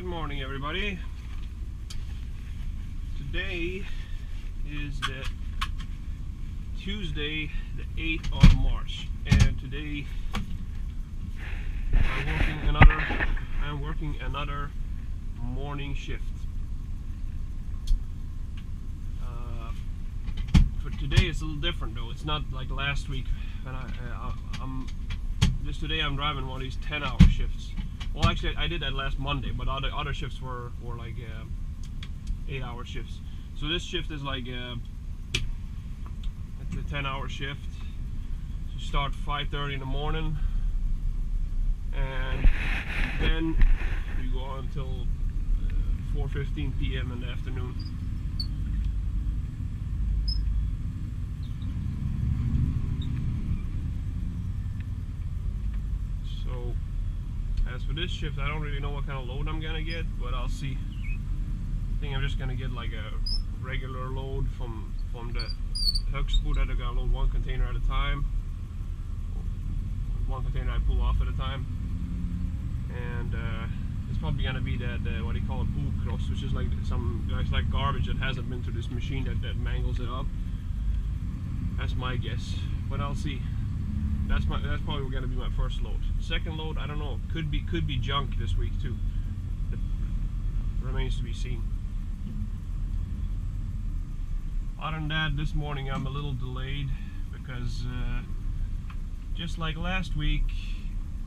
Good morning, everybody. Today is the Tuesday, the 8th of March, and today I'm working another morning shift. For today, it's a little different though. It's not like last week. And today I'm driving one of these 10-hour shifts. Well, actually, I did that last Monday, but other shifts were like 8-hour shifts. So this shift is like it's a 10-hour shift. So you start 5:30 in the morning, and then you go on until 4:15 p.m. in the afternoon. So as for this shift, I don't really know what kind of load I'm gonna get, but I'll see. I think I'm just gonna get like a regular load from the Högsbo that I gotta load one container at a time. One container I pull off at a time. And it's probably gonna be that what they call a cross, which is like it's like garbage that hasn't been through this machine that mangles it up. That's my guess, but I'll see. That's probably going to be my first load. Second load, I don't know. Could be junk this week too. It remains to be seen. Other than that, this morning I'm a little delayed because just like last week,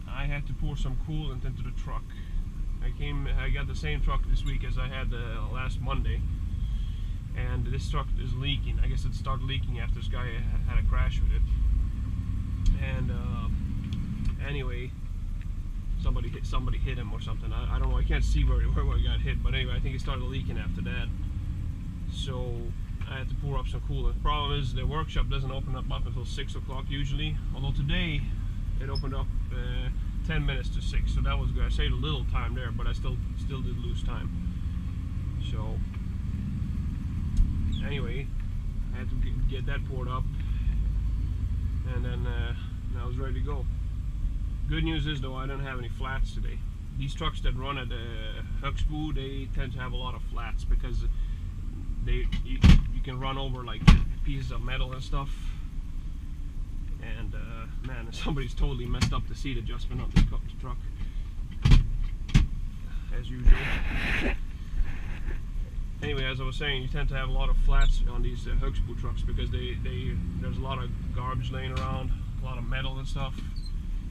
I had to pour some coolant into the truck. I got the same truck this week as I had last Monday, and this truck is leaking. I guess it started leaking after this guy had a crash with it. And anyway, somebody hit him or something. I don't know. I can't see where I got hit, but anyway, I think it started leaking after that. So I had to pour up some coolant. The problem is the workshop doesn't open up until 6 o'clock usually. Although today it opened up 10 minutes to 6, so that was good. I saved a little time there, but I still did lose time. So anyway, I had to get that poured up. And then I was ready to go. Good news is though, I don't have any flats today. These trucks that run at Högsbo, they tend to have a lot of flats because you can run over like pieces of metal and stuff. And man, somebody's totally messed up the seat adjustment on this truck, as usual. Anyway, as I was saying, you tend to have a lot of flats on these Högsbo trucks because there's a lot of garbage laying around, a lot of metal and stuff.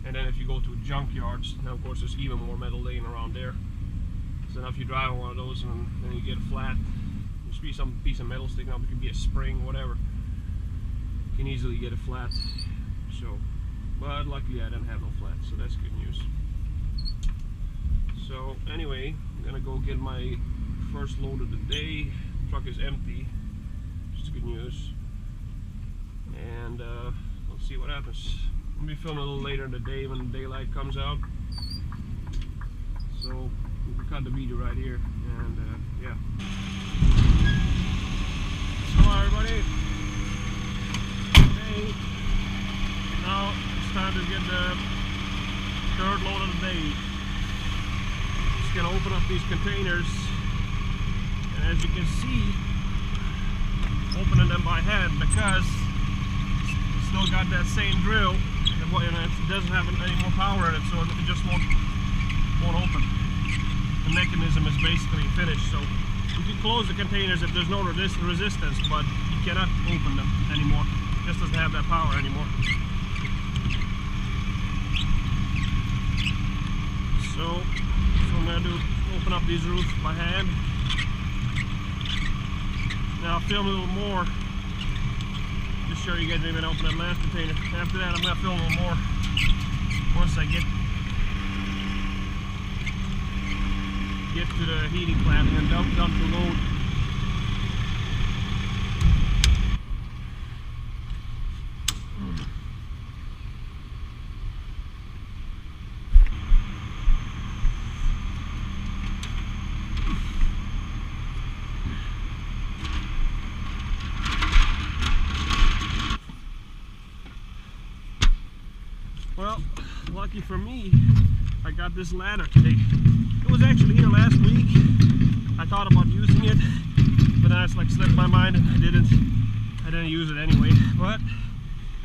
And then if you go to junkyards, now of course there's even more metal laying around there. So now if you drive on one of those and then you get a flat, there should be some piece of metal sticking up. It could be a spring, whatever. You can easily get a flat. So, but luckily I don't have no flat, so that's good news. So anyway, I'm gonna go get my first load of the day. The truck is empty, which is good news. And let's see what happens. I'll be filming a little later in the day when the daylight comes out. So we'll cut the video right here, and yeah. Hello everybody. Hey, now it's time to get the third load of the day. Just gonna open up these containers. As you can see, opening them by hand because it's still got that same drill, and it doesn't have any more power in it, so it just won't open. The mechanism is basically finished, so you can close the containers if there's no resistance, but you cannot open them anymore. It just doesn't have that power anymore. So I'm going to do open up these roofs by hand. Now I'll film a little more, just show you guys maybe I open that last container. After that I'm going to film a little more once I get to the heating plant and dump the load. Well, lucky for me, I got this ladder today. It was actually here last week. plants like slipped my mind and I didn't use it anyway, but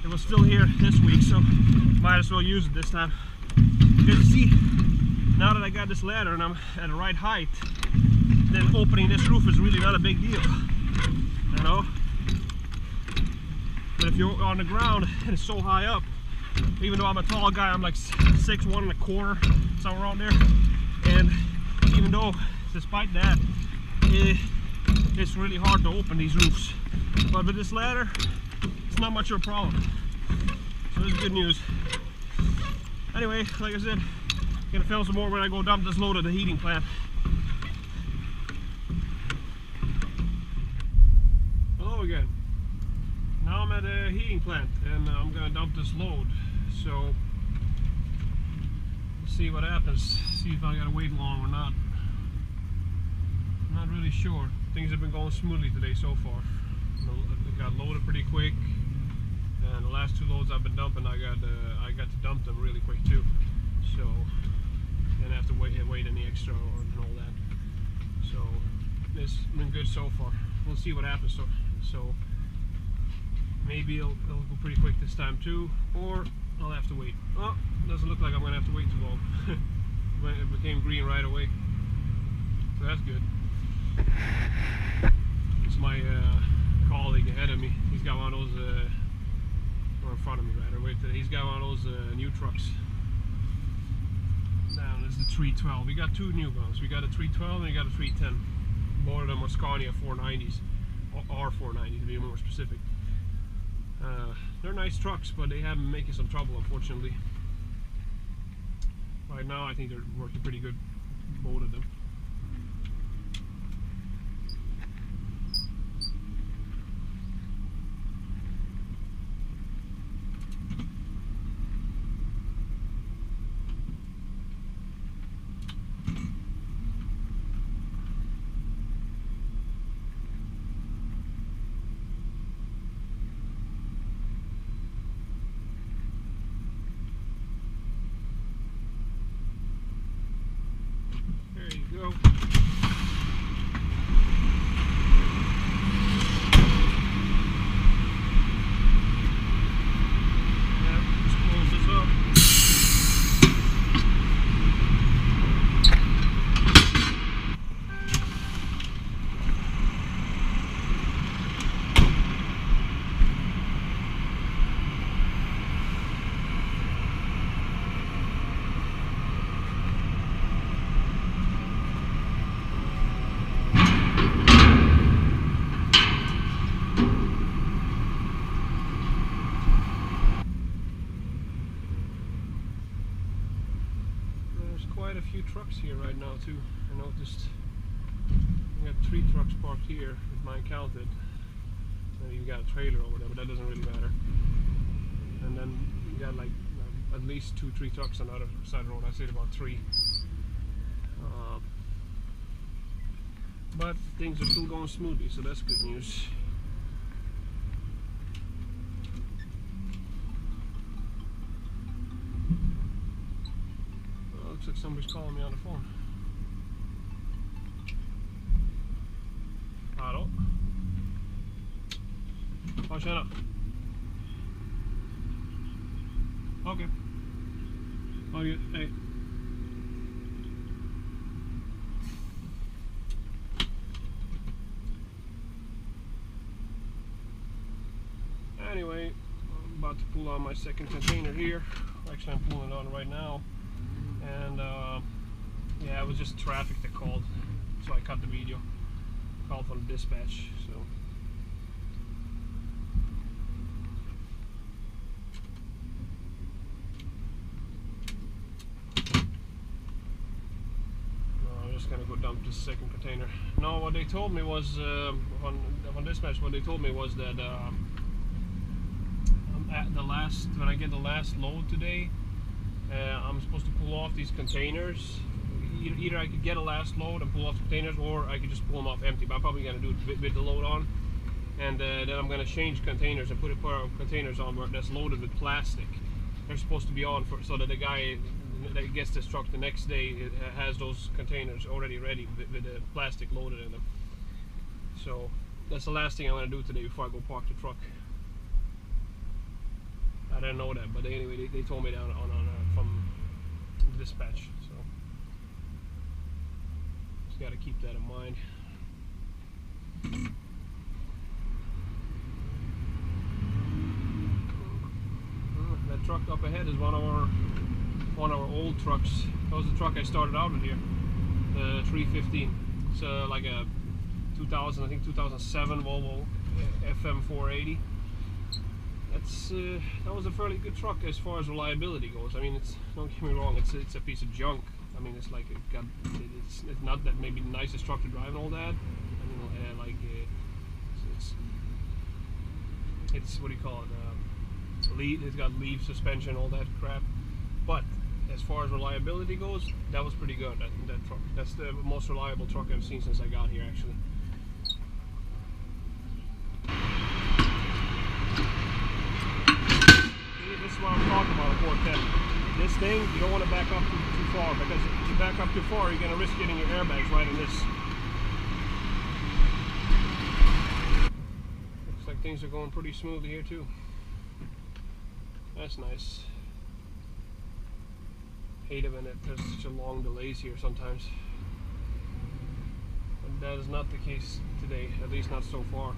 it was still here this week, so might as well use it this time. Because you see, now that I got this ladder and I'm at the right height, then opening this roof is really not a big deal, you know. But if you're on the ground and it's so high up, even though I'm a tall guy, I'm like 6'1", somewhere around there, and even though, despite that, it's really hard to open these roofs. But with this ladder, it's not much of a problem. So this is good news. Anyway, like I said, I'm gonna film some more when I go dump this load at the heating plant. Hello again. Now I'm at a heating plant and I'm gonna dump this load. So let's see what happens. See if I gotta wait long or not. I'm not really sure. Things have been going smoothly today so far. I got loaded pretty quick, and the last two loads I've been dumping, I got to dump them really quick too. So didn't have to wait any extra and all that. So it's been good so far. We'll see what happens. So maybe it'll go pretty quick this time too, or I'll have to wait. Oh, doesn't look like I'm gonna have to wait too long. It became green right away, so that's good. It's my colleague ahead of me. He's got one of those, or in front of me rather. Wait, he's got one of those new trucks. Down is the 312. We got two new ones. We got a 312 and we got a 310. Both of them are Scania 490s, or R490 to be more specific. They're nice trucks, but they have been making some trouble, unfortunately. Right now, I think they're working pretty good, both of them. There you go. Let's close this up. Quite a few trucks here right now too. I noticed we got 3 trucks parked here, if mine counted. And you got a trailer over there, but that doesn't really matter. And then you got like at least 2-3 trucks on the other side of the road. I said about 3. But things are still going smoothly, so that's good news. Looks like somebody's calling me on the phone. Hello? Oh, shut up. Okay. Oh, you, hey. Anyway, I'm about to pull on my second container here. Actually, I'm pulling it on right now. And yeah, it was just traffic that called, so I cut the video. Called from dispatch. So I'm just gonna go dump this second container. No, what they told me was on dispatch. What they told me was that at the last, when I get the last load today, I'm supposed to pull off these containers. Either I could get a last load and pull off the containers, or I could just pull them off empty. But I'm probably going to do it with the load on. And then I'm going to change containers and put containers on that's loaded with plastic. They're supposed to be on so that the guy that gets this truck the next day has those containers already ready with the plastic loaded in them. So That's the last thing I'm going to do today before I go park the truck. I didn't know that, but anyway, they told me that from dispatch, so just got to keep that in mind. That truck up ahead is one of our old trucks. That was the truck I started out with here, the 315. It's like a 2000, I think 2007 Volvo FM 480. That was a fairly good truck as far as reliability goes. I mean, don't get me wrong, it's a piece of junk. I mean, it's like it's not that maybe the nicest truck to drive and all that. I mean, it's what do you call it? It's got leaf suspension, all that crap. But as far as reliability goes, that was pretty good. That truck. That's the most reliable truck I've seen since I got here, actually. This is what I'm talking about, a 410. This thing, you don't want to back up too far, because if you back up too far, you're going to risk getting your airbags right in this. Looks like things are going pretty smoothly here too. That's nice. Hate it when there's such a long delays here sometimes. But that is not the case today, at least not so far.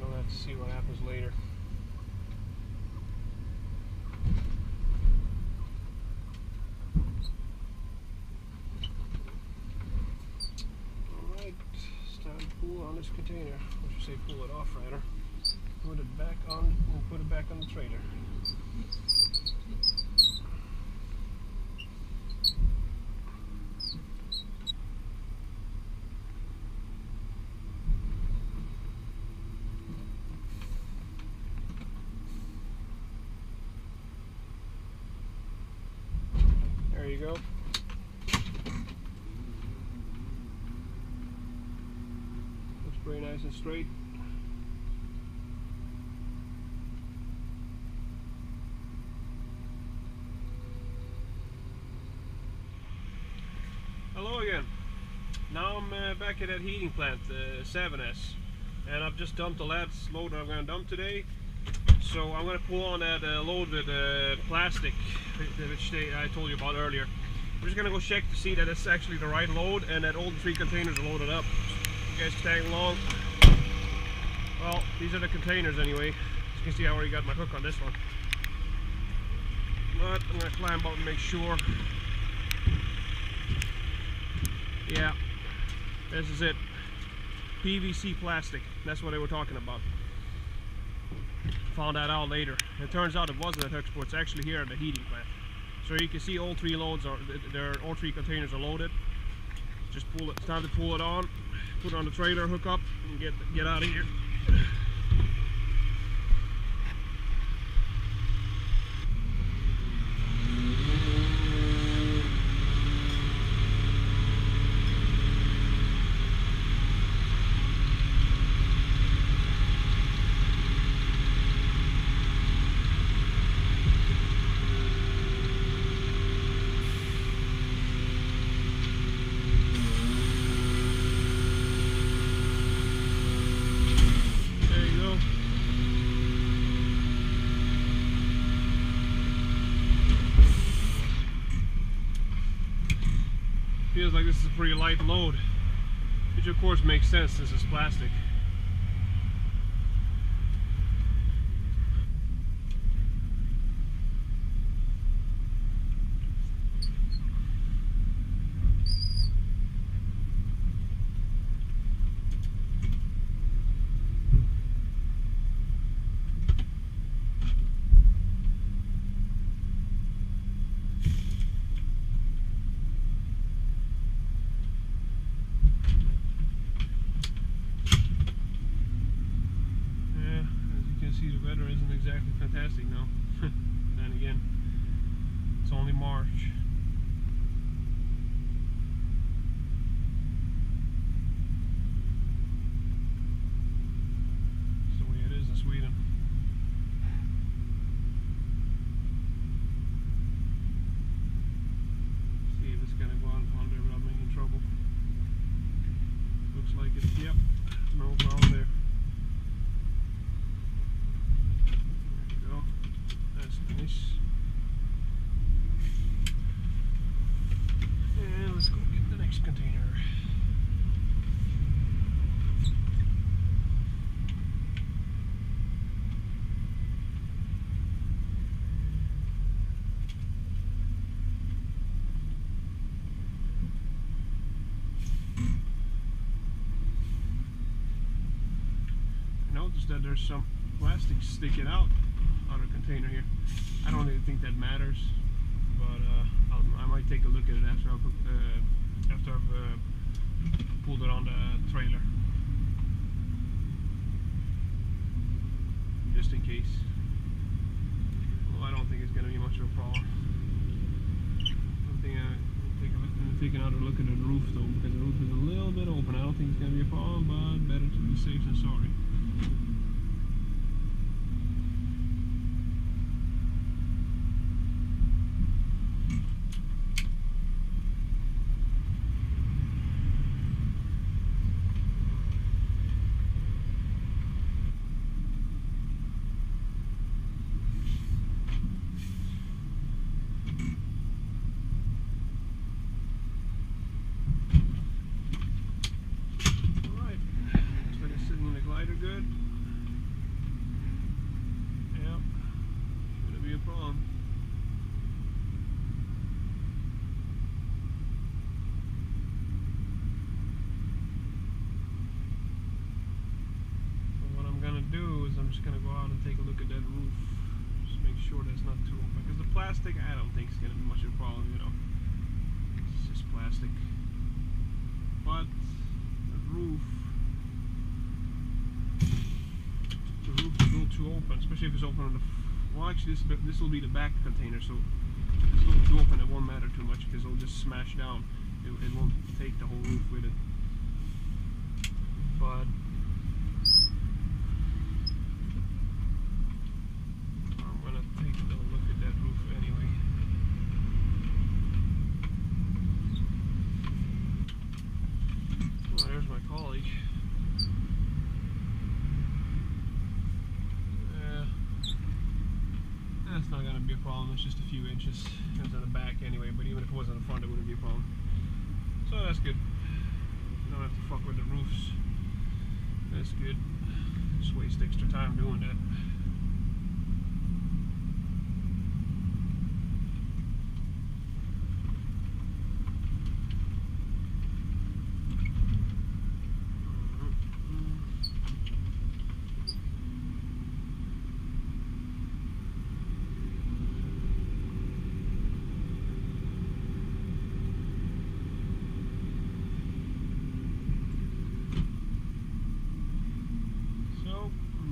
We'll have to see what happens later. Alright, it's time to pull on this container. I should say pull it off rather. Put it back on and put it back on the trailer. There you go. Looks pretty nice and straight. Hello again. Now I'm back at that heating plant, Sävenäs, and I've just dumped the last load I'm going to dump today. So I'm going to pull on that load with plastic, which I told you about earlier. I'm just going to go check to see that it's actually the right load and that all the 3 containers are loaded up. You guys tag along. Well, these are the containers anyway. As you can see, I already got my hook on this one. But I'm going to climb out and make sure. Yeah, this is it. PVC plastic. That's what they were talking about. Found that out later. It turns out it wasn't at Högsbo. It's actually here at the heating plant. So you can see all 3 loads are all 3 containers are loaded. Just pull it. It's time to pull it on. Put it on the trailer, hook up, and get out of here. Feels like this is a pretty light load, which of course makes sense since it's plastic. like it. Yep, no problem there. There you go. That's nice. And let's go get the next container. That there's some plastic sticking out of the container here. I don't really think that matters, but I might take a look at it after I've pulled it on the trailer, just in case. Well, I don't think it's going to be much of a problem. I think I'm taking another look at the roof though, because the roof is a little bit open. I don't think it's going to be a problem, but better to be safe than sorry. Good. Yep. Shouldn't be a problem. So what I'm gonna do is I'm just gonna go out and take a look at that roof. Just make sure that's not too open. Because the plastic, I don't think is gonna be much of a problem, you know. It's just plastic. But the roof is a little too open, especially if it's open on the. Well, actually, this will be the back container, so it's a little too open. It won't matter too much because it'll just smash down. It won't take the whole roof with it. But I'm gonna take a look at that roof anyway. Oh, there's my colleague. That's not going to be a problem, it's just a few inches. It's on the back anyway, but even if it was on the front, it wouldn't be a problem. So that's good. Don't have to fuck with the roofs. That's good. Just waste extra time doing that.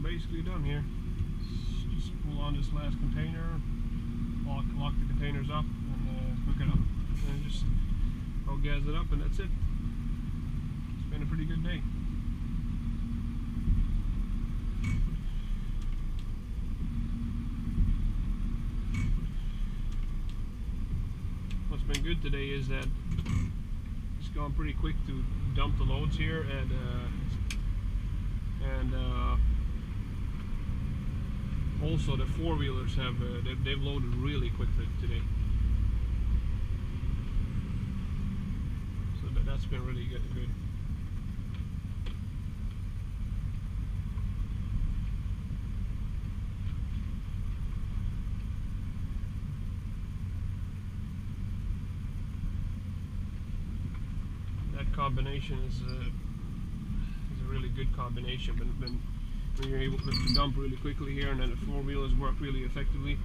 Basically done here. Just pull on this last container, lock the containers up, and hook it up, and just I'll gas it up, and that's it. It's been a pretty good day. What's been good today is that it's gone pretty quick to dump the loads here, and also the four-wheelers have they've loaded really quickly today, so that's been really good. That combination is a really good combination. When you're able to dump really quickly here, and then the four-wheelers work really effectively,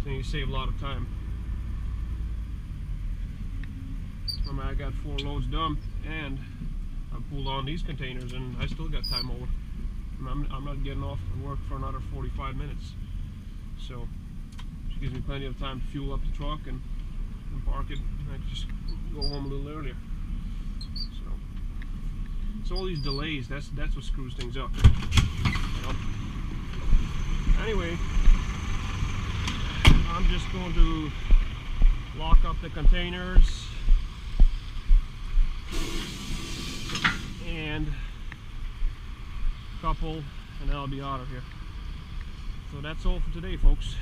so you save a lot of time. I got 4 loads dumped, and I pulled on these containers, and I still got time over. I'm not getting off work for another 45 minutes, so it gives me plenty of time to fuel up the truck and park it, and I can just go home a little earlier. So all these delays, that's what screws things up. You know? Anyway, I'm just going to lock up the containers couple, and I'll be out of here. So that's all for today, folks.